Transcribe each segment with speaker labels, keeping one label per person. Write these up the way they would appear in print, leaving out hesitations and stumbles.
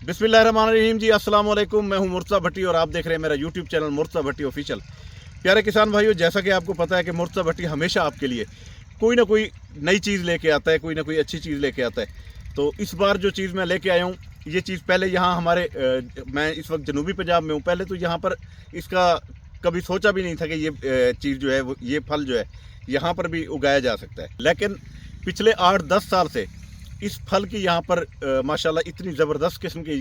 Speaker 1: बिस्मिल्लाहिर्रहमानिर्रहीम जी, अस्सलाम वालेकुम। मैं हूं मुर्तज़ा भट्टी और आप देख रहे हैं मेरा यूट्यूब चैनल मुर्तज़ा भट्टी ऑफिशियल। प्यारे किसान भाइयों, जैसा कि आपको पता है कि मुर्तज़ा भट्टी हमेशा आपके लिए कोई ना कोई नई चीज़ लेके आता है, कोई ना कोई अच्छी चीज़ लेके आता है। तो इस बार जो चीज़ मैं लेके आया हूँ, ये चीज़ पहले यहाँ हमारे मैं इस वक्त जनूबी पंजाब में हूँ। पहले तो यहाँ पर इसका कभी सोचा भी नहीं था कि ये चीज़ जो है, वो ये फल जो है यहाँ पर भी उगाया जा सकता है। लेकिन पिछले 8-10 साल से इस फल की यहाँ पर माशाल्लाह इतनी ज़बरदस्त किस्म की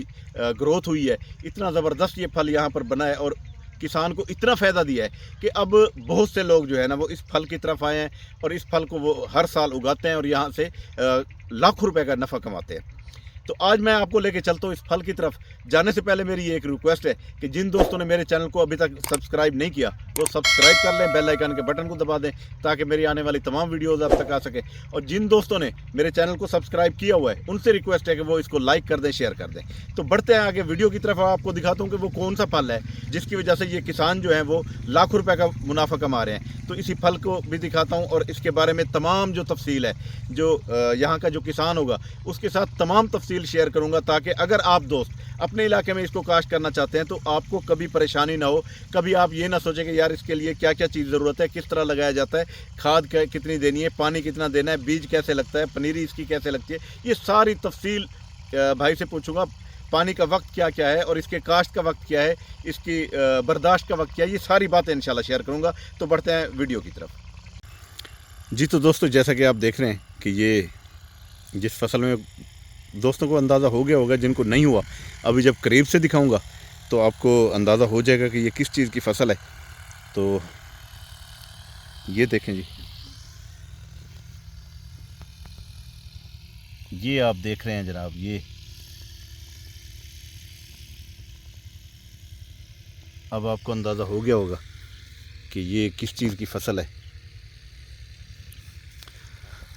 Speaker 1: ग्रोथ हुई है, इतना ज़बरदस्त ये फल यहाँ पर बना है और किसान को इतना फ़ायदा दिया है कि अब बहुत से लोग जो है ना, वो इस फल की तरफ आए हैं और इस फल को वो हर साल उगाते हैं और यहाँ से लाखों रुपए का नफ़ा कमाते हैं। तो आज मैं आपको लेके चलता हूँ इस फल की तरफ। जाने से पहले मेरी ये एक रिक्वेस्ट है कि जिन दोस्तों ने मेरे चैनल को अभी तक सब्सक्राइब नहीं किया, वो सब्सक्राइब कर लें, बेल आइकन के बटन को दबा दें ताकि मेरी आने वाली तमाम वीडियोज़ आप तक आ सके। और जिन दोस्तों ने मेरे चैनल को सब्सक्राइब किया हुआ है, उनसे रिक्वेस्ट है कि वो इसको लाइक कर दें, शेयर कर दें। तो बढ़ते हैं आगे वीडियो की तरफ। आपको दिखाता हूँ कि वो कौन सा फल है जिसकी वजह से ये किसान जो है वो लाखों रुपये का मुनाफा कमा रहे हैं। तो इसी फल को भी दिखाता हूँ और इसके बारे में तमाम जो तफसील है, जो यहाँ का जो किसान होगा उसके साथ तमाम तफसील शेयर करूँगा, ताकि अगर आप दोस्त अपने इलाके में इसको काश्त करना चाहते हैं तो आपको कभी परेशानी ना हो। कभी आप ये ना सोचें कि यार इसके लिए क्या क्या चीज़ ज़रूरत है, किस तरह लगाया जाता है, खाद कितनी देनी है, पानी कितना देना है, बीज कैसे लगता है, पनीरी इसकी कैसे लगती है, ये सारी तफसील भाई से पूछूंगा। पानी का वक्त क्या क्या है और इसके काश्त का वक्त क्या है, इसकी बर्दाश्त का वक्त क्या है, ये सारी बातें इंशाल्लाह शेयर करूँगा। तो बढ़ते हैं वीडियो की तरफ। जी तो दोस्तों, जैसा कि आप देख रहे हैं कि ये जिस फसल में दोस्तों को अंदाज़ा हो गया होगा, जिनको नहीं हुआ अभी जब करीब से दिखाऊंगा तो आपको अंदाज़ा हो जाएगा कि ये किस चीज़ की फसल है। तो ये देखें जी, ये आप देख रहे हैं जनाब, ये अब आपको अंदाज़ा हो गया होगा कि ये किस चीज़ की फसल है।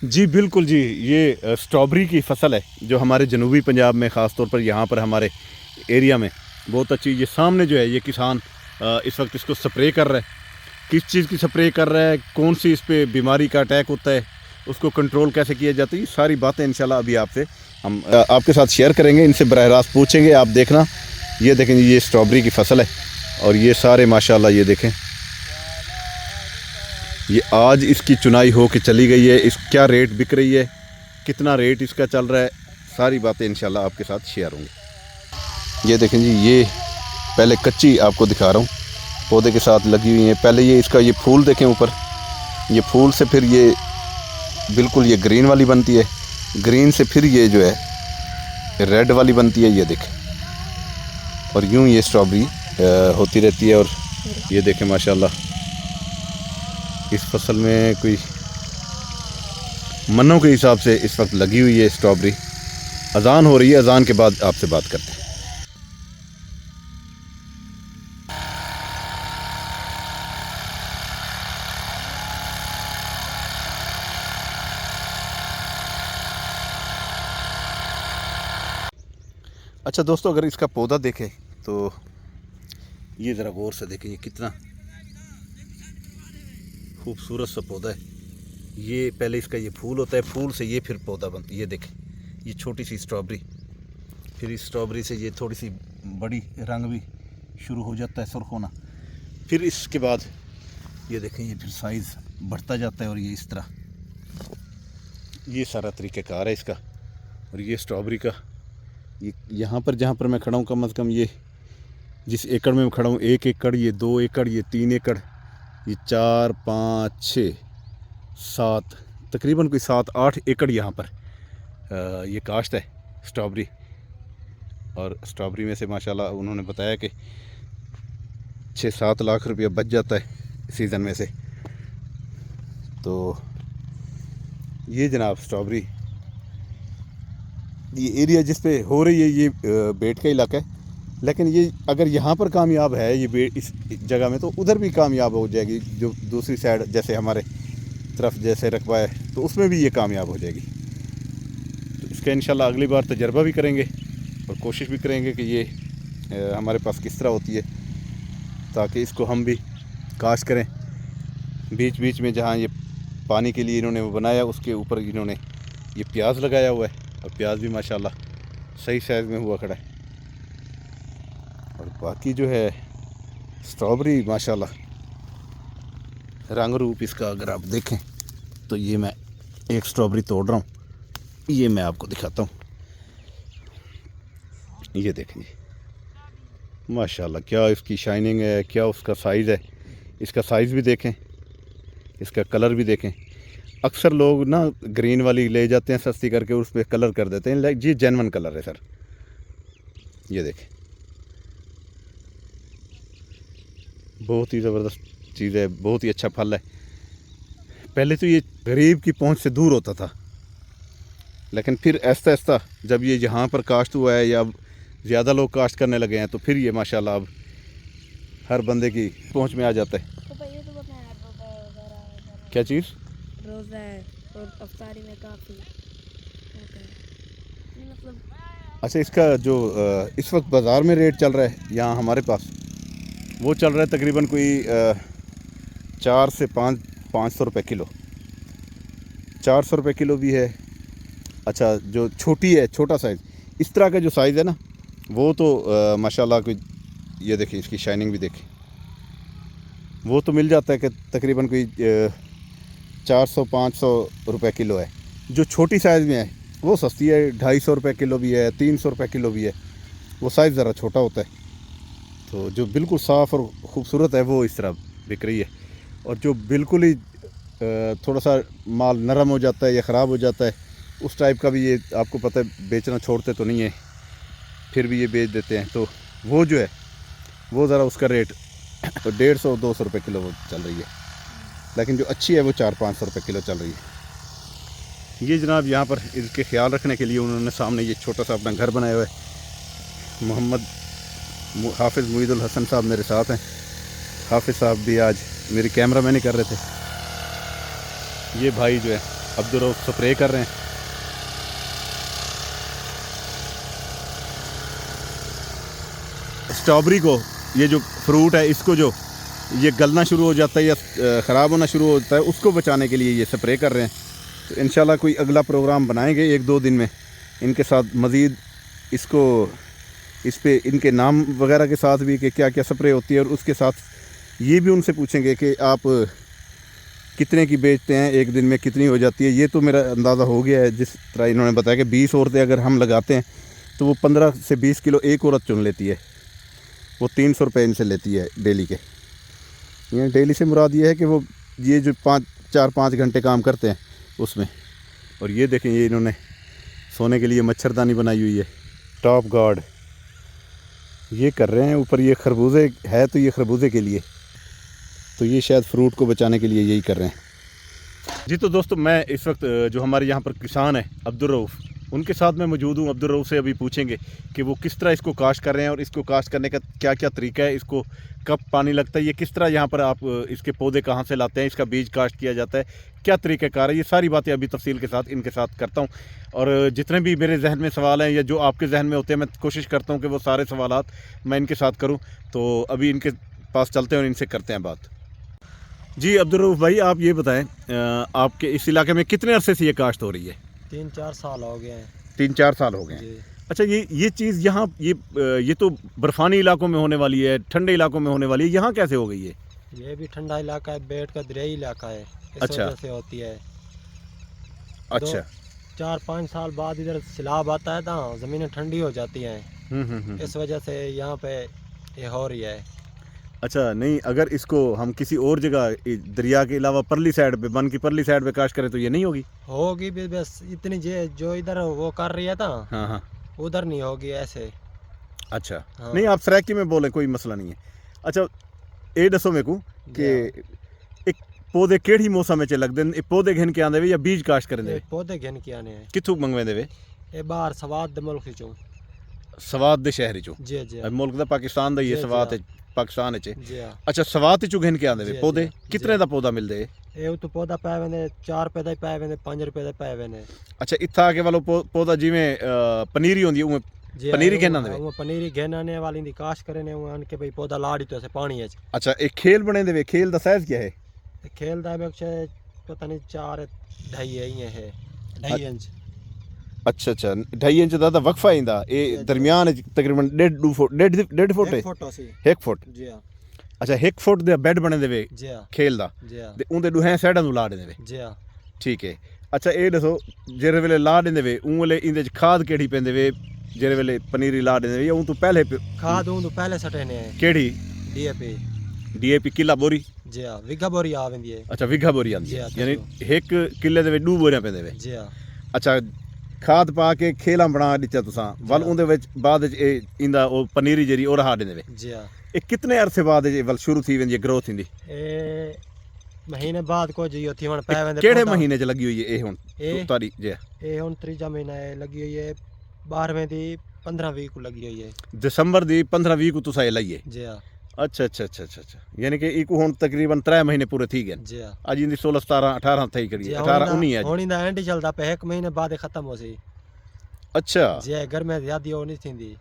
Speaker 1: जी बिल्कुल जी, ये स्ट्रॉबेरी की फसल है जो हमारे जनूबी पंजाब में, ख़ास तौर पर यहाँ पर हमारे एरिया में बहुत अच्छी। ये सामने जो है ये किसान इस वक्त इसको स्प्रे कर रहा है। किस चीज़ की स्प्रे कर रहा है, कौन सी इस पर बीमारी का अटैक होता है, उसको कंट्रोल कैसे किया जाता है, ये सारी बातें इंशाल्लाह अभी आपसे हम आपके साथ शेयर करेंगे। इनसे बराह रास्त पूछेंगे। आप देखना, ये देखें ये स्ट्रॉबेरी की फसल है और ये सारे माशाल्लाह ये देखें, ये आज इसकी चुनाई हो के चली गई है। इस क्या रेट बिक रही है, कितना रेट इसका चल रहा है, सारी बातें इंशाल्लाह आपके साथ शेयर होंगी। ये देखें जी, ये पहले कच्ची आपको दिखा रहा हूँ, पौधे के साथ लगी हुई है। पहले ये इसका ये फूल देखें ऊपर, ये फूल से फिर ये बिल्कुल ये ग्रीन वाली बनती है, ग्रीन से फिर ये जो है रेड वाली बनती है, ये देखें। और यूँ ये स्ट्रॉबेरी होती रहती है। और ये देखें माशाल्लाह, इस फसल में कोई मनों के हिसाब से इस वक्त लगी हुई है स्ट्रॉबेरी। अजान हो रही है, अजान के बाद आपसे बात करते हैं। अच्छा दोस्तों, अगर इसका पौधा देखें तो ये ज़रा गौर से देखें, ये कितना खूबसूरत सा पौधा है। ये पहले इसका ये फूल होता है, फूल से ये फिर पौधा बनता है। ये देखें, ये छोटी सी स्ट्रॉबेरी, फिर इस स्ट्रॉबेरी से ये थोड़ी सी बड़ी, रंग भी शुरू हो जाता है सुर्ख होना। फिर इसके बाद ये देखें, ये फिर साइज़ बढ़ता जाता है और ये इस तरह, ये सारा तरीक़ाकार है इसका। और ये स्ट्रॉबेरी का ये यहाँ पर जहाँ पर मैं खड़ा हूँ, कम अज़ कम ये जिस एकड़ में मैं खड़ा हूँ, 1 एकड़, ये 2 एकड़, ये 3 एकड़, ये 4, 5, 6, 7, तकरीबन कोई 7-8 एकड़ यहाँ पर ये काश्त है स्ट्रॉबेरी। और स्ट्रॉबेरी में से माशाल्लाह उन्होंने बताया कि 6-7 लाख रुपया बच जाता है सीज़न में से। तो ये जनाब स्ट्रॉबेरी, ये एरिया जिस पे हो रही है ये बेट का इलाका है, लेकिन ये अगर यहाँ पर कामयाब है ये बेट इस जगह में, तो उधर भी कामयाब हो जाएगी। जो दूसरी साइड जैसे हमारे तरफ जैसे रकबा है, तो उसमें भी ये कामयाब हो जाएगी। तो इसका इंशाल्लाह अगली बार तजर्बा भी करेंगे और कोशिश भी करेंगे कि ये हमारे पास किस तरह होती है, ताकि इसको हम भी काश्त करें। बीच बीच में जहाँ ये पानी के लिए इन्होंने वो बनाया, उसके ऊपर इन्होंने ये प्याज लगाया हुआ है और प्याज भी माशाल्लाह सही साइज़ में हुआ खड़ा है। बाकी जो है स्ट्रॉबेरी माशाल्लाह रंग रूप इसका अगर आप देखें तो ये मैं एक स्ट्रॉबेरी तोड़ रहा हूँ, ये मैं आपको दिखाता हूँ। ये देखें माशाल्लाह क्या इसकी शाइनिंग है, क्या उसका साइज़ है। इसका साइज़ भी देखें, इसका कलर भी देखें। अक्सर लोग ना ग्रीन वाली ले जाते हैं सस्ती करके, उस पर कलर कर देते हैं। ये जेन्युइन कलर है सर। ये देखें बहुत ही ज़बरदस्त चीज़ है, बहुत ही अच्छा फल है। पहले तो ये गरीब की पहुंच से दूर होता था, लेकिन फिर ऐसा ऐसा जब ये यहाँ पर काश्त हुआ है या ज़्यादा लोग काश्त करने लगे हैं तो फिर ये माशाल्लाह अब हर बंदे की पहुंच में आ जाता है। क्या चीज़?
Speaker 2: रोज़ा है और अफ्तारी में काफ़ी मतलब।
Speaker 1: अच्छा, इसका जो इस वक्त बाज़ार में रेट चल रहा है यहाँ हमारे पास, वो चल रहा है तकरीबन कोई 4 से 500 रुपये किलो। 400 रुपये किलो भी है। अच्छा, जो छोटी है, छोटा साइज़, इस तरह का जो साइज़ है ना, वो तो माशाल्लाह कोई, ये देखिए इसकी शाइनिंग भी देखें, वो तो मिल जाता है कि तकरीबन कोई 400-500 रुपये किलो है। जो छोटी साइज़ में है वो सस्ती है, 250 रुपये किलो भी है, 300 रुपये किलो भी है। वो साइज़ ज़रा छोटा होता है। तो जो बिल्कुल साफ़ और ख़ूबसूरत है वो इस तरह बिक रही है, और जो बिल्कुल ही थोड़ा सा माल नरम हो जाता है या ख़राब हो जाता है, उस टाइप का भी ये आपको पता है बेचना छोड़ते तो नहीं है, फिर भी ये बेच देते हैं। तो वो जो है वो ज़रा उसका रेट तो 150-200 रुपये किलो वो चल रही है, लेकिन जो अच्छी है वो 400-500 रुपये किलो चल रही है। ये जनाब यहाँ पर इसके ख्याल रखने के लिए उन्होंने सामने ये छोटा सा अपना घर बनाया हुआ है। मोहम्मद हाफिज़ मुईदुल हसन साहब मेरे साथ हैं। हाफिज़ साहब भी आज मेरी कैमरा मैन ही कर रहे थे। ये भाई जो है अब्दुर्रऊफ़ स्प्रे कर रहे हैं। स्ट्रॉबेरी को, ये जो फ्रूट है, इसको जो ये गलना शुरू हो जाता है या ख़राब होना शुरू होता है, उसको बचाने के लिए ये स्प्रे कर रहे हैं। तो इंशाल्लाह कोई अगला प्रोग्राम बनाएंगे 1-2 दिन में इनके साथ मज़ीद, इसको इस पे इनके नाम वगैरह के साथ भी कि क्या क्या स्प्रे होती है, और उसके साथ ये भी उनसे पूछेंगे कि आप कितने की बेचते हैं, एक दिन में कितनी हो जाती है। ये तो मेरा अंदाज़ा हो गया है, जिस तरह इन्होंने बताया कि 20 औरतें अगर हम लगाते हैं तो वो 15 से 20 किलो एक औरत चुन लेती है। वो 300 रुपये इनसे लेती है डेली के। ये डेली से मुराद ये है कि वो ये जो 4-5 घंटे काम करते हैं उसमें। और ये देखें, ये इन्होंने सोने के लिए मच्छरदानी बनाई हुई है, टॉप गार्ड ये कर रहे हैं। ऊपर ये खरबूजे है, तो ये खरबूजे के लिए, तो ये शायद फ्रूट को बचाने के लिए यही कर रहे हैं। जी तो दोस्तों, मैं इस वक्त जो हमारे यहाँ पर किसान है अब्दुर्रऊफ़, उनके साथ मैं मौजूद हूँ। अब्दुर्रऊफ़ से अभी पूछेंगे कि वो किस तरह इसको काश्त कर रहे हैं और इसको काश्त करने का क्या क्या तरीका है, इसको कब पानी लगता है, ये किस तरह यहाँ पर आप इसके पौधे कहाँ से लाते हैं, इसका बीज काश्त किया जाता है, क्या तरीक़ाकार है, ये सारी बातें अभी तफसील के साथ इनके साथ करता हूँ। और जितने भी मेरे जहन में सवाल हैं या जो आपके जहन में होते हैं, मैं कोशिश करता हूँ कि वो सारे सवालात मैं इनके साथ करूँ। तो अभी इनके पास चलते हैं और इनसे करते हैं बात। जी अब्दुर्रऊफ़ भाई, आप ये बताएं, आपके इस इलाके में कितने अरसे से ये काश्त हो रही है?
Speaker 2: 3-4 साल हो गए हैं।
Speaker 1: 3-4 साल हो गए हैं। अच्छा, ये चीज़ यहाँ ये तो बर्फ़ानी इलाकों में होने वाली है, ठंडे इलाकों में होने वाली है, यहाँ कैसे हो गई है? ये
Speaker 2: भी ठंडा इलाका है, बेट का दरियाई इलाका है, इस
Speaker 1: अच्छा
Speaker 2: वजह से होती है।
Speaker 1: अच्छा,
Speaker 2: 4-5 साल बाद इधर सैलाब आता है तो ज़मीनें ठंडी हो जाती हैं, इस वजह से यहाँ पे ये हो रही है।
Speaker 1: अच्छा, नहीं, अगर इसको हम किसी और जगह दरिया के अलावा परली साइड पे, बन की परली साइड पे काश्त करें तो ये नहीं होगी?
Speaker 2: होगी भी, बस इतनी जो इधर वो कर रही है था,
Speaker 1: हाँ,
Speaker 2: उधर नहीं होगी ऐसे।
Speaker 1: अच्छा,
Speaker 2: हाँ।
Speaker 1: नहीं, आप सराकी में बोलें, कोई मसला नहीं है। अच्छा, ये दसो मेरे को कि एक पौधे केड़ी मौसम में लगते हैं, पौधे घिन के आंदे वे या बीज काश्त करेंगे?
Speaker 2: पौधे घिन के आने हैं।
Speaker 1: कित्थों मंगवेंदे वे?
Speaker 2: ये बाहर सवाद दे मुल्क चों।
Speaker 1: सवाद दे शहर चों?
Speaker 2: जी जी।
Speaker 1: मुल्क दा पाकिस्तान दा ही है, सवाद पाकिस्तान च।
Speaker 2: जी।
Speaker 1: अच्छा, सवाद चों घिन के आंदे वे पौधे? कितने दा पौधा मिलदे?
Speaker 2: ये तो पौधा पाए वेंदे 4 रुपए दा पाए वेंदे, 5 रुपए दा पाए वेंदे।
Speaker 1: अच्छा, इत्था आके वालो पौधा जिवें पनीरी होंदी है, उवें पनीरी कहना दे?
Speaker 2: वो पनीरी कहने वाली दी काश करने वो आन के भाई पौधा लाड़ी तो से पानी है।
Speaker 1: अच्छा, एक खेल बने दे, खेल दा साइज क्या है?
Speaker 2: खेल दा पता नहीं 4-2.5 है, 2.5 इंच।
Speaker 1: अच्छा अच्छा 2.5 इंच ਦਾ ਤਾਂ ਵਕਫਾ ਇੰਦਾ ਇਹ ਦਰਮਿਆਨ ਵਿੱਚ ਤਕਰੀਬਨ 1.5 ਫੁੱਟ 1.5 ਫੁੱਟ
Speaker 2: फोटो सी
Speaker 1: 1 ਫੁੱਟ
Speaker 2: जी हाँ
Speaker 1: ਅੱਛਾ 1 ਫੁੱਟ ਦੇ ਬੈੱਡ ਬਣੇ ਦੇਵੇ
Speaker 2: जी हाँ
Speaker 1: ਖੇਲ ਦਾ
Speaker 2: जी हाँ
Speaker 1: ਤੇ ਉਹਦੇ ਦੁਹੇ ਸਾਈਡਾਂ ਨੂੰ ਲਾ ਦੇ ਦੇਵੇ
Speaker 2: जी हाँ
Speaker 1: ਠੀਕ ਹੈ ਅੱਛਾ ਇਹ ਦੱਸੋ ਜਿਹੜੇ ਵੇਲੇ ਲਾ ਦਿੰਦੇ ਵੇ ਉਹ ਵੇਲੇ ਇਹਦੇ ਚ ਖਾਦ ਕਿਹੜੀ ਪੈਂਦੇ ਵੇ ਜਿਹੜੇ ਵੇਲੇ ਪਨੀਰੀ ਲਾ ਦਿੰਦੇ ਵੇ ਉਹ ਤੋਂ ਪਹਿਲੇ
Speaker 2: खाद हूँ तो पहले सटे ने
Speaker 1: ਕਿਹੜੀ
Speaker 2: DAP
Speaker 1: ਡੀਏਪੀ ਕਿੱਲਾ ਬੋਰੀ
Speaker 2: जी हाँ विघा बोरी आ वेंदी है
Speaker 1: ਅੱਛਾ ਵਿਗਾ ਬੋਰੀ ਆਂਦੀ
Speaker 2: ਜੀ ਹਾਂ,
Speaker 1: ਯਾਨੀ ਇੱਕ ਕਿੱਲੇ ਦੇ ਵਿੱਚ 2 ਬੋਰੀਆਂ ਪੈਂਦੇ ਵੇ
Speaker 2: जी हाँ
Speaker 1: ਅੱਛਾ ਖਾਦ ਪਾ ਕੇ ਖੇਲਾਂ ਬਣਾ ਦਿੱਤਾ ਤੁਸੀਂ ਵੱਲ ਉਹਦੇ ਵਿੱਚ ਬਾਅਦ ਵਿੱਚ ਇਹ ਇੰਦਾ ਉਹ ਪਨੀਰੀ ਜਿਹੜੀ ਉਹ ਰਹਾ ਦਿੰਦੇ ਵੇ
Speaker 2: जी हाँ
Speaker 1: ਇਹ ਕਿੰਨੇ ਅਰਸੇ ਬਾਅਦ ਇਹ ਵੱਲ ਸ਼ੁਰੂ ਥੀ वेंदी ग्रोथ ਹੁੰਦੀ
Speaker 2: ए महीने बाद को जी होती है पै वेंदे
Speaker 1: ਕਿਹੜੇ ਮਹੀਨੇ ਚ ਲੱਗੀ ਹੋਈ ਹੈ ਇਹ ਹੁਣ
Speaker 2: ਇਹ-
Speaker 1: ਤੁਹਾਡੀ ਜੀ
Speaker 2: ए हुन त्रीजा महीना है लगी हुई है 12वें दी 15 को लगी हुई है
Speaker 1: ਦਸੰਬਰ ਦੀ 15-20 ਨੂੰ ਤੁਸੀਂ ਇਹ ਲਈਏ
Speaker 2: जी हाँ
Speaker 1: ਅੱਛਾ ਅੱਛਾ ਅੱਛਾ ਅੱਛਾ ਅੱਛਾ ਯਾਨੀ ਕਿ ਇੱਕ ਹੁਣ ਤਕਰੀਬਨ 3 ਮਹੀਨੇ ਪੂਰੇ ਥੀ ਗਏ
Speaker 2: जी हाँ
Speaker 1: ਅੱਜ ਇਹਦੀ 16 17 18 ਥਈ
Speaker 2: जी
Speaker 1: ਕਰੀਏ
Speaker 2: हाँ,
Speaker 1: 18 19 ਅੱਜ
Speaker 2: हुन इंदा एंड चलदा पे 1 महीने बाद खत्म हो सी
Speaker 1: ਅੱਛਾ
Speaker 2: जी हाँ गर्मी ज्यादा हो नहीं थींदी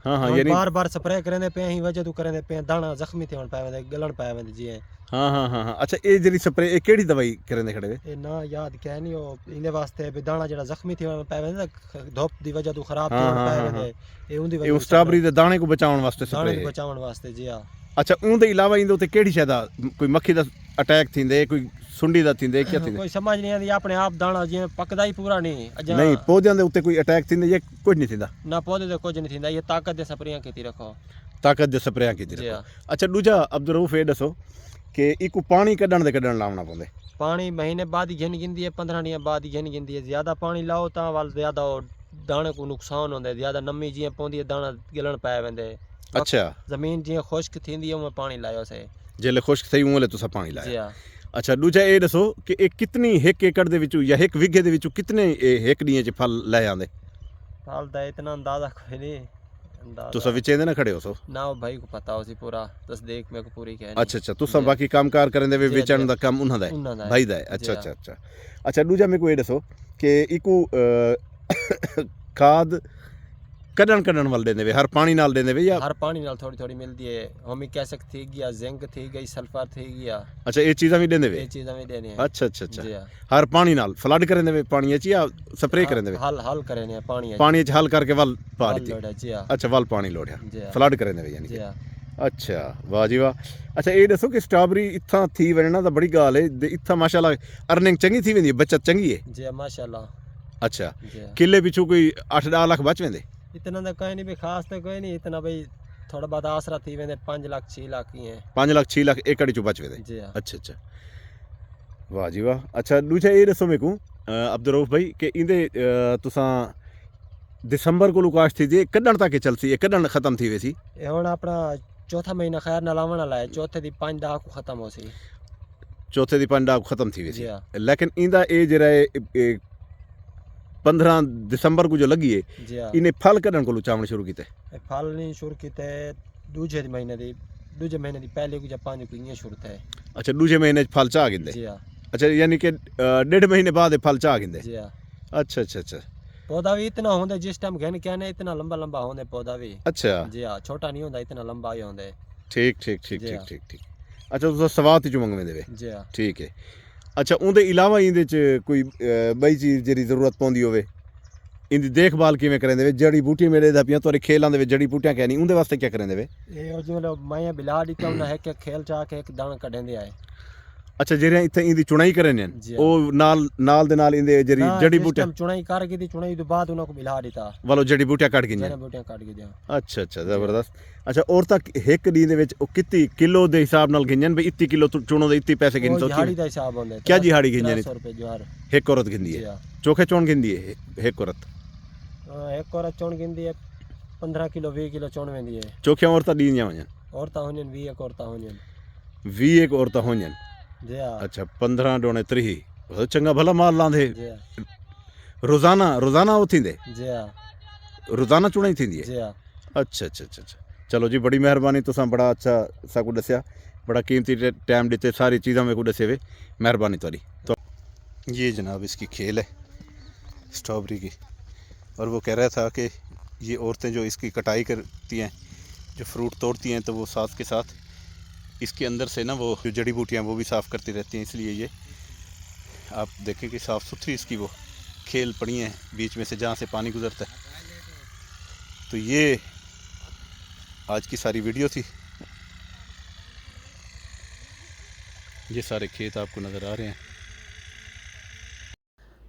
Speaker 1: ਹਾਂ ਹਾਂ ਯਾਨੀ
Speaker 2: बार बार स्प्रे करने पे ही वजह तू करने पे दाना जख्मी थे हुन पै वेंदे गलन पै वेंदे जी हाँ
Speaker 1: ਹਾਂ ਹਾਂ ਹਾਂ ਹਾਂ ਅੱਛਾ ਇਹ ਜਿਹੜੀ ਸਪਰੇ ਇਹ ਕਿਹੜੀ ਦਵਾਈ ਕਰਨ ਦੇ ਖੜੇ ਵੇ
Speaker 2: ए ना याद क्या नहीं ओ इंदे वास्ते भी दाना जेड़ा जख्मी थे हुन पै वेंदे धूप दी वजह तू खराब थे
Speaker 1: हाँ,
Speaker 2: हुन
Speaker 1: हाँ,
Speaker 2: पै
Speaker 1: हाँ,
Speaker 2: वेंदे ए उंदी
Speaker 1: ਇਹ
Speaker 2: वजह
Speaker 1: ਉਹ ਸਟ੍ਰਾਬੇਰੀ ਦੇ ਦਾਣੇ ਨੂੰ ਬਚਾਉਣ ਵਾਸਤੇ
Speaker 2: दाने
Speaker 1: ਸਪਰੇ
Speaker 2: को बचावन वास्ते जी हाँ
Speaker 1: ਅੱਛਾ ਉਹਦੇ ਇਲਾਵਾ ਇਹਦੇ ਉੱਤੇ ਕਿਹੜੀ ਸ਼ੈ ਦਾ ਕੋਈ ਮੱਖੀ ਦਾ ਅਟੈਕ ਥਿੰਦੇ ਕੋਈ ਸੁੰਡੀ ਦਾ ਥਿੰਦੇ ਕੀ ਥਿੰਦੇ
Speaker 2: कोई समझ नहीं आती अपने आप दाना जी पकदा ही पूरा नहीं अजा
Speaker 1: ਨਹੀਂ ਪੌਦਿਆਂ ਦੇ ਉੱਤੇ ਕੋਈ ਅਟੈਕ ਥਿੰਦੇ ਜਾਂ ਕੁਝ ਨਹੀਂ ਥਿੰਦਾ
Speaker 2: ना पौधे ते कुछ नहीं थींदा ये ताकत दे स्प्रेयां कीती रखो
Speaker 1: ਤਾਕਤ ਦੇ ਸਪਰੇਆਂ ਕੀਤੀ
Speaker 2: जी
Speaker 1: ਰੱਖੋ
Speaker 2: हाँ
Speaker 1: ਅੱਛਾ ਦੂਜਾ ਅਬਦੁਰਊਫ ਇਹ ਦੱਸੋ ਕਿ ਇੱਕੋ ਪਾਣੀ ਕੱਢਣ ਲਾਉਣਾ ਪਉਂਦੇ
Speaker 2: पानी महीने बाद ही घिन गिंदी है 15 दिन बाद ही घिन गिंदी है ज्यादा पानी लाओ ता वाल ज्यादा दाने को नुकसान होंदा है ज्यादा नमी जियां पौंदी है दाना गिलन पै वेंदे
Speaker 1: ਅੱਛਾ
Speaker 2: जमीन जियां खुश्क थींदी है उमें पानी लायो से
Speaker 1: जेले खुश्क थई उंगले तुसा पानी
Speaker 2: जी
Speaker 1: लाया
Speaker 2: हाँ
Speaker 1: ਅੱਛਾ ਦੂਜਾ ਇਹ ਦੱਸੋ ਕਿ ਇਹ ਕਿਤਨੀ 1 ਏਕੜ ਦੇ ਵਿੱਚੋਂ ਜਾਂ 1 ਵਿਗੇ ਦੇ ਵਿੱਚੋਂ ਕਿਤਨੇ ਇਹ 1 ਡੀਆਂ ਚ ਫਲ ਲੈ ਆਂਦੇ
Speaker 2: साल दा इतना अंदाजा कोई नहीं अंदाजा
Speaker 1: ਤੁਸੀਂ ਵਿੱਚ ਇਹਦੇ ਨਾ ਖੜੇ ਹੋ ਸੋ
Speaker 2: ना वो भाई को पता हो सी पूरा तस्दीक मेरे को पूरी कहनी
Speaker 1: ਅੱਛਾ ਅੱਛਾ ਤੁਸੀਂ ਬਾਕੀ ਕੰਮਕਾਰ ਕਰਨ ਦੇ ਵੀ
Speaker 2: ਜੀ,
Speaker 1: ਵੇਚਣ
Speaker 2: ਜੀ।
Speaker 1: ਦਾ ਕੰਮ ਉਹਨਾਂ ਦਾ ਹੈ
Speaker 2: उन्ना दा है।
Speaker 1: ਭਾਈ ਦਾ ਹੈ ਅੱਛਾ
Speaker 2: ਜੀ,
Speaker 1: ਅੱਛਾ ਅੱਛਾ ਅੱਛਾ ਦੂਜਾ ਮੇਰੇ ਕੋ ਇਹ ਦੱਸੋ ਕਿ ਇੱਕੋ ਖਾਦ ਕੱਢਣ ਵੱਲ ਦੇ ਦੇਵੇ ਹਰ ਪਾਣੀ ਨਾਲ ਦੇ ਦੇਵੇ ਜਾਂ
Speaker 2: हर पानी नाल थोड़ी थोड़ी मिलती है होमिक एसिड थी गया जिंक थी गई सल्फर थी गया
Speaker 1: ਅੱਛਾ ਇਹ ਚੀਜ਼ਾਂ ਵੀ ਦੇ ਦੇਵੇ
Speaker 2: ये चीजें भी देनी है
Speaker 1: ਅੱਛਾ ਅੱਛਾ ਅੱਛਾ
Speaker 2: जी हाँ
Speaker 1: ਹਰ ਪਾਣੀ ਨਾਲ ਫਲੱਡ ਕਰਨ ਦੇਵੇ ਪਾਣੀ ਚ ਜਾਂ ਸਪਰੇਅ ਕਰਨ ਦੇਵੇ
Speaker 2: हल हल करे ने पानी है
Speaker 1: ਪਾਣੀ ਚ ਹਲ ਕਰਕੇ ਵੱਲ ਪਾ
Speaker 2: हल
Speaker 1: ਦਿੱਤੀ
Speaker 2: लोड है जी हाँ
Speaker 1: ਅੱਛਾ ਵੱਲ ਪਾਣੀ ਲੋੜਿਆ
Speaker 2: जी हाँ
Speaker 1: ਫਲੱਡ ਕਰਨ ਦੇਵੇ ਯਾਨੀ
Speaker 2: जी
Speaker 1: ਕਿ
Speaker 2: हाँ
Speaker 1: ਅੱਛਾ ਵਾਹ ਜੀ ਵਾਹ ਅੱਛਾ ਇਹ ਦੱਸੋ ਕਿ ਸਟ੍ਰਾਬੇਰੀ ਇੱਥਾਂ ਥੀ ਵੜਨਾ ਤਾਂ ਬੜੀ ਗੱਲ ਹੈ ਤੇ ਇੱਥਾਂ ਮਾਸ਼ਾਅੱਲਾ ਅਰਨਿੰਗ ਚੰਗੀ ਥੀ ਵੰਦੀ ਬੱਚਤ ਚੰਗੀ ਹੈ
Speaker 2: जी हाँ माशाल्लाह
Speaker 1: ਅੱਛਾ
Speaker 2: जी हाँ
Speaker 1: ਕਿੱਲੇ ਪਿੱਛੋਂ ਕੋਈ 8-10 ਲੱਖ ਬਚ ਵੰਦੇ
Speaker 2: इतना तो कोई नहीं भी खास तो कोई नहीं इतना भाई थोड़ा बहुत आसरा थी वेंदे 5 लाख 6 लाख ही है
Speaker 1: 5 ਲੱਖ 6 ਲੱਖ ਏਕੜ ਚੋਂ ਬਚ ਵੰਦੇ
Speaker 2: जी हाँ
Speaker 1: ਅੱਛਾ ਅੱਛਾ ਵਾਹ ਜੀ ਵਾਹ ਅੱਛਾ ਦੂਜਾ ਇਹ ਦੱਸੋ ਮੇਕੂ ਅਬਦੁਰਊਫ ਭਾਈ ਕਿ ਇਹਦੇ ਤੁਸਾਂ ਦਸੰਬਰ ਕੋਲ ਕਾਸ਼ ਥੀ ਜੇ ਕੱਢਣ ਤੱਕ ਚਲਸੀ ਇਹ ਕੱਢਣ ਖਤਮ ਥੀ ਵੇ ਸੀ
Speaker 2: ये हुन अपना चौथा महीना खैर ना लावण वाला है चौथे दी 5 दाह को खत्म हो सी
Speaker 1: ਚੌਥੇ ਦੀ ਪੰਡਾ ਖਤਮ ਥੀ ਵੇ ਸੀ
Speaker 2: जी हाँ
Speaker 1: ਲੇਕਿਨ ਇਹਦਾ ਇਹ ਜਿਹੜਾ ਇਹ 15 ਦਸੰਬਰ को जो लगी है
Speaker 2: जी हाँ
Speaker 1: इन्हें फल कढ़न को चावण शुरू किते
Speaker 2: ये फल नहीं शुरू कीते दूजे महीने दी पहले को जब 5 को इयां शुरू थे
Speaker 1: अच्छा दूजे महीने च फल चाह गिंदे
Speaker 2: जी हाँ
Speaker 1: अच्छा यानी कि 1.5 महीने बाद ये फल चाह गिंदे
Speaker 2: जी हाँ
Speaker 1: अच्छा अच्छा अच्छा
Speaker 2: पौधा भी इतना होंदा जिस टाइम घन कहने इतना लंबा लंबा होंदे पौधा भी
Speaker 1: अच्छा
Speaker 2: जी हाँ छोटा नहीं होंदा इतना लंबा ही होंदे
Speaker 1: ठीक ठीक ठीक
Speaker 2: जी
Speaker 1: ठीक
Speaker 2: हाँ।
Speaker 1: ठीक ठीक अच्छा तुस सवात चो मंगवे देवे
Speaker 2: जी हाँ
Speaker 1: ठीक है अच्छा उनके अलावा इहदे च कोई बई चीज़ जेरी जरूरत पौंदी होवे इनकी देखभाल किवें करें देवे जड़ी बूटियां मेरे दा पियां तोरे खेलां दे विच जड़ी बूटियां कहनी उनदे वास्ते क्या करें देवे
Speaker 2: ये जिवें माया बिला दी तो ना है कि खेल चा के एक दाना कढेंदे आए
Speaker 1: अच्छा जेरे इत्थे इनदी चुनाई करें ने
Speaker 2: जी
Speaker 1: ओ नाल दे नाल इनदे जड़ी
Speaker 2: ना,
Speaker 1: जड़ी
Speaker 2: जिस
Speaker 1: बूटियां
Speaker 2: टाइम चुनाई कर गई थी चुनाई तो बाद उनको बिला दिता
Speaker 1: वालो जड़ी बूटियां कट गिंजां
Speaker 2: जने बूटियां काट के दिया
Speaker 1: अच्छा अच्छा जबरदस्त अच्छा और तक एक दी दे विच ओ कितनी किलो दे हिसाब नाल गिंजन भी इतनी किलो चुनो दे इतनी पैसे गिन
Speaker 2: वो
Speaker 1: तो
Speaker 2: दिहाड़ी दा हिसाब होंदा है
Speaker 1: क्या दिहाड़ी गिंजन
Speaker 2: 300 रुपए ज्वार
Speaker 1: एक औरत गिंदी
Speaker 2: जी
Speaker 1: है
Speaker 2: हाँ
Speaker 1: चोखे चोण गिंदी है एक औरत
Speaker 2: एक और चौन गिंदी है 15 किलो 20 किलो चौन वेंदी है
Speaker 1: चोखियां औरतां ॾींदियां वञनि
Speaker 2: औरतां होनियन 20 एक औरतां होनियन
Speaker 1: 20 एक औरतां हुजनि
Speaker 2: जी हाँ
Speaker 1: अच्छा 15 डोणे 30 वो चंगा भला माल लांदे
Speaker 2: जी हाँ
Speaker 1: रोज़ाना वो थींदे
Speaker 2: जी हाँ
Speaker 1: रोज़ाना चुनाई थींदी है
Speaker 2: जी हाँ
Speaker 1: अच्छा अच्छा अच्छा अच्छा चलो जी बड़ी मेहरबानी तुसां बड़ा अच्छा साकू दस्या बड़ा कीमती टाइम दिते सारी चीज़ां मेरे को दसे वे मेहरबानी तुहाडी तो ये जनाब इसकी खेल है स्ट्रॉबेरी की और वो कह रहा था कि ये औरतें जो इसकी कटाई करती हैं जो फ्रूट तोड़ती हैं तो वो साथ के साथ इसके अंदर से ना वो जो जड़ी बूटियाँ वो भी साफ़ करती रहती हैं इसलिए ये आप देखें कि साफ़ सुथरी इसकी वो खेल पड़ी हैं बीच में से जहाँ से पानी गुजरता है। तो ये आज की सारी वीडियो थी। ये सारे खेत आपको नज़र आ रहे हैं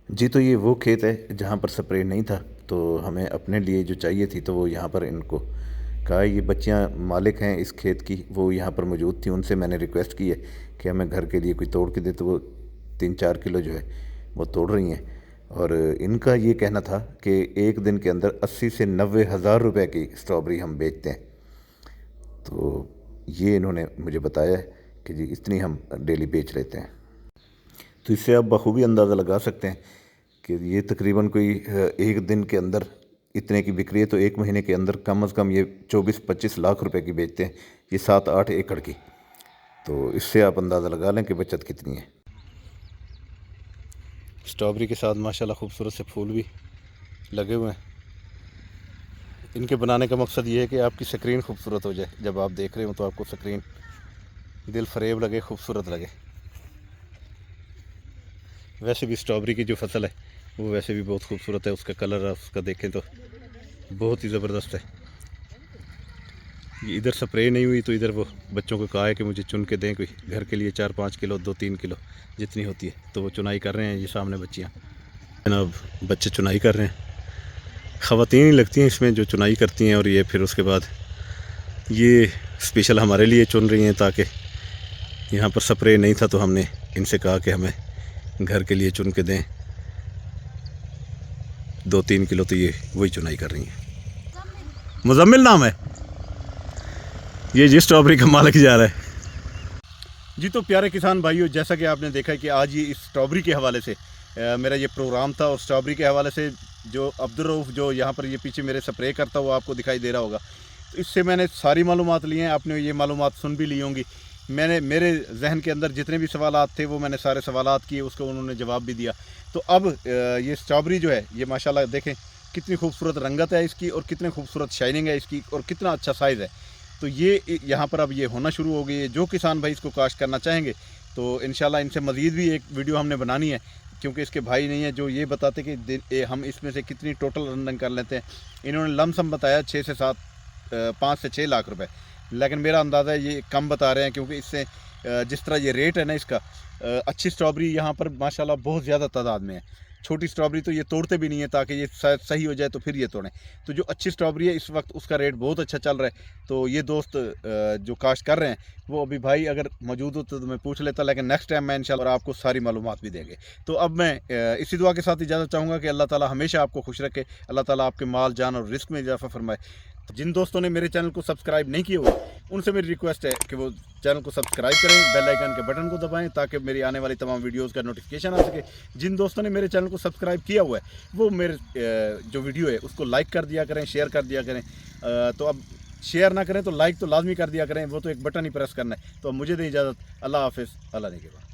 Speaker 1: जी। तो ये वो खेत है जहाँ पर स्प्रे नहीं था, तो हमें अपने लिए जो चाहिए थी तो वो यहाँ पर इनको कहा। ये बच्चियाँ मालिक हैं इस खेत की, वो यहाँ पर मौजूद थी। उनसे मैंने रिक्वेस्ट की है कि हमें घर के लिए कोई तोड़ के दे, तो वो 3-4 किलो जो है वो तोड़ रही हैं। और इनका ये कहना था कि एक दिन के अंदर 80 से 90 हज़ार रुपये की स्ट्रॉबेरी हम बेचते हैं। तो ये इन्होंने मुझे बताया है कि जी इतनी हम डेली बेच लेते हैं। तो इससे आप बखूबी अंदाज़ा लगा सकते हैं कि ये तकरीबन कोई एक दिन के अंदर इतने की बिक्री है, तो एक महीने के अंदर कम से कम ये 24-25 लाख रुपए की बेचते हैं, ये 7-8 एकड़ की। तो इससे आप अंदाज़ा लगा लें कि बचत कितनी है। स्ट्रॉबेरी के साथ माशाल्लाह खूबसूरत से फूल भी लगे हुए हैं। इनके बनाने का मकसद ये है कि आपकी स्क्रीन खूबसूरत हो जाए। जब आप देख रहे हो तो आपको स्क्रीन दिल फरेब लगे, खूबसूरत लगे। वैसे भी स्ट्रॉबेरी की जो फसल है वो वैसे भी बहुत खूबसूरत है। उसका कलर उसका देखें तो बहुत ही ज़बरदस्त है। ये इधर स्प्रे नहीं हुई तो इधर वो बच्चों को कहा है कि मुझे चुन के दें कोई घर के लिए 4-5 किलो 2-3 किलो जितनी होती है। तो वो चुनाई कर रहे हैं। ये सामने बच्चियाँ जनाब बच्चे चुनाई कर रहे हैं। ख़वातीन ही लगती हैं इसमें जो चुनाई करती हैं। और ये फिर उसके बाद ये स्पेशल हमारे लिए चुन रही हैं, ताकि यहाँ पर स्प्रे नहीं था तो हमने इनसे कहा कि हमें घर के लिए चुन के दें 2-3 किलो। तो ये वही चुनाई कर रही हैं। मुजम्मिल नाम है ये जी स्ट्रॉबेरी का मालिक जा रहा है जी। तो प्यारे किसान भाइयों, जैसा कि आपने देखा कि आज ये इस स्ट्रॉबेरी के हवाले से मेरा ये प्रोग्राम था। और स्ट्रॉबेरी के हवाले से जो अब्दुल रऊफ़ जो यहाँ पर ये पीछे मेरे स्प्रे करता हुआ आपको दिखाई दे रहा होगा, तो इससे मैंने सारी मालूमात ली हैं। आपने ये मालूमात सुन भी ली होंगी। मेरे जहन के अंदर जितने भी सवालात थे वो मैंने सारे सवालात किए, उसको उन्होंने जवाब भी दिया। तो अब ये स्ट्रॉबेरी जो है ये माशाल्लाह देखें कितनी खूबसूरत रंगत है इसकी, और कितने खूबसूरत शाइनिंग है इसकी, और कितना अच्छा साइज़ है। तो ये यहाँ पर अब ये होना शुरू हो गई है। जो किसान भाई इसको काश्त करना चाहेंगे तो इंशाल्लाह इनसे मज़ीद भी एक वीडियो हमने बनानी है, क्योंकि इसके भाई नहीं है जो ये बताते कि हम इसमें से कितनी टोटल अर्निंग कर लेते हैं। इन्होंने लमसम बताया 5 से 6 लाख रुपए, लेकिन मेरा अंदाज़ा है ये कम बता रहे हैं, क्योंकि इससे जिस तरह ये रेट है ना इसका, अच्छी स्ट्रॉबेरी यहाँ पर माशाल्लाह बहुत ज़्यादा तादाद में है। छोटी स्ट्रॉबेरी तो ये तोड़ते भी नहीं है, ताकि ये सही हो जाए तो फिर ये तोड़ें। तो जो अच्छी स्ट्रॉबेरी है इस वक्त उसका रेट बहुत अच्छा चल रहा है। तो ये दोस्त जो काश्त कर रहे हैं वो अभी भाई अगर मौजूद हो तो मैं पूछ लेता, लेकिन नेक्स्ट टाइम मैं इंशाल्लाह और आपको सारी मालूमात भी देंगे। तो अब मैं इसी दुआ के साथ इजाज़त चाहूँगा कि अल्लाह ताला हमेशा आपको खुश रखे, अल्लाह ताला आपके माल जान और रिस्क में इजाफा फरमाए। जिन दोस्तों ने मेरे चैनल को सब्सक्राइब नहीं किए हुए उनसे मेरी रिक्वेस्ट है कि वो चैनल को सब्सक्राइब करें, बेल आइकन के बटन को दबाएं, ताकि मेरी आने वाली तमाम वीडियोस का नोटिफिकेशन आ सके। जिन दोस्तों ने मेरे चैनल को सब्सक्राइब किया हुआ है वो मेरे जो वीडियो है उसको लाइक कर दिया करें, शेयर कर दिया करें। तो अब शेयर ना करें तो लाइक तो लाजमी कर दिया करें, वो तो एक बटन ही प्रेस करना है। तो अब मुझे दें इजाज़त। अल्लाह हाफ़िज़, अल्लाह ने के बाद।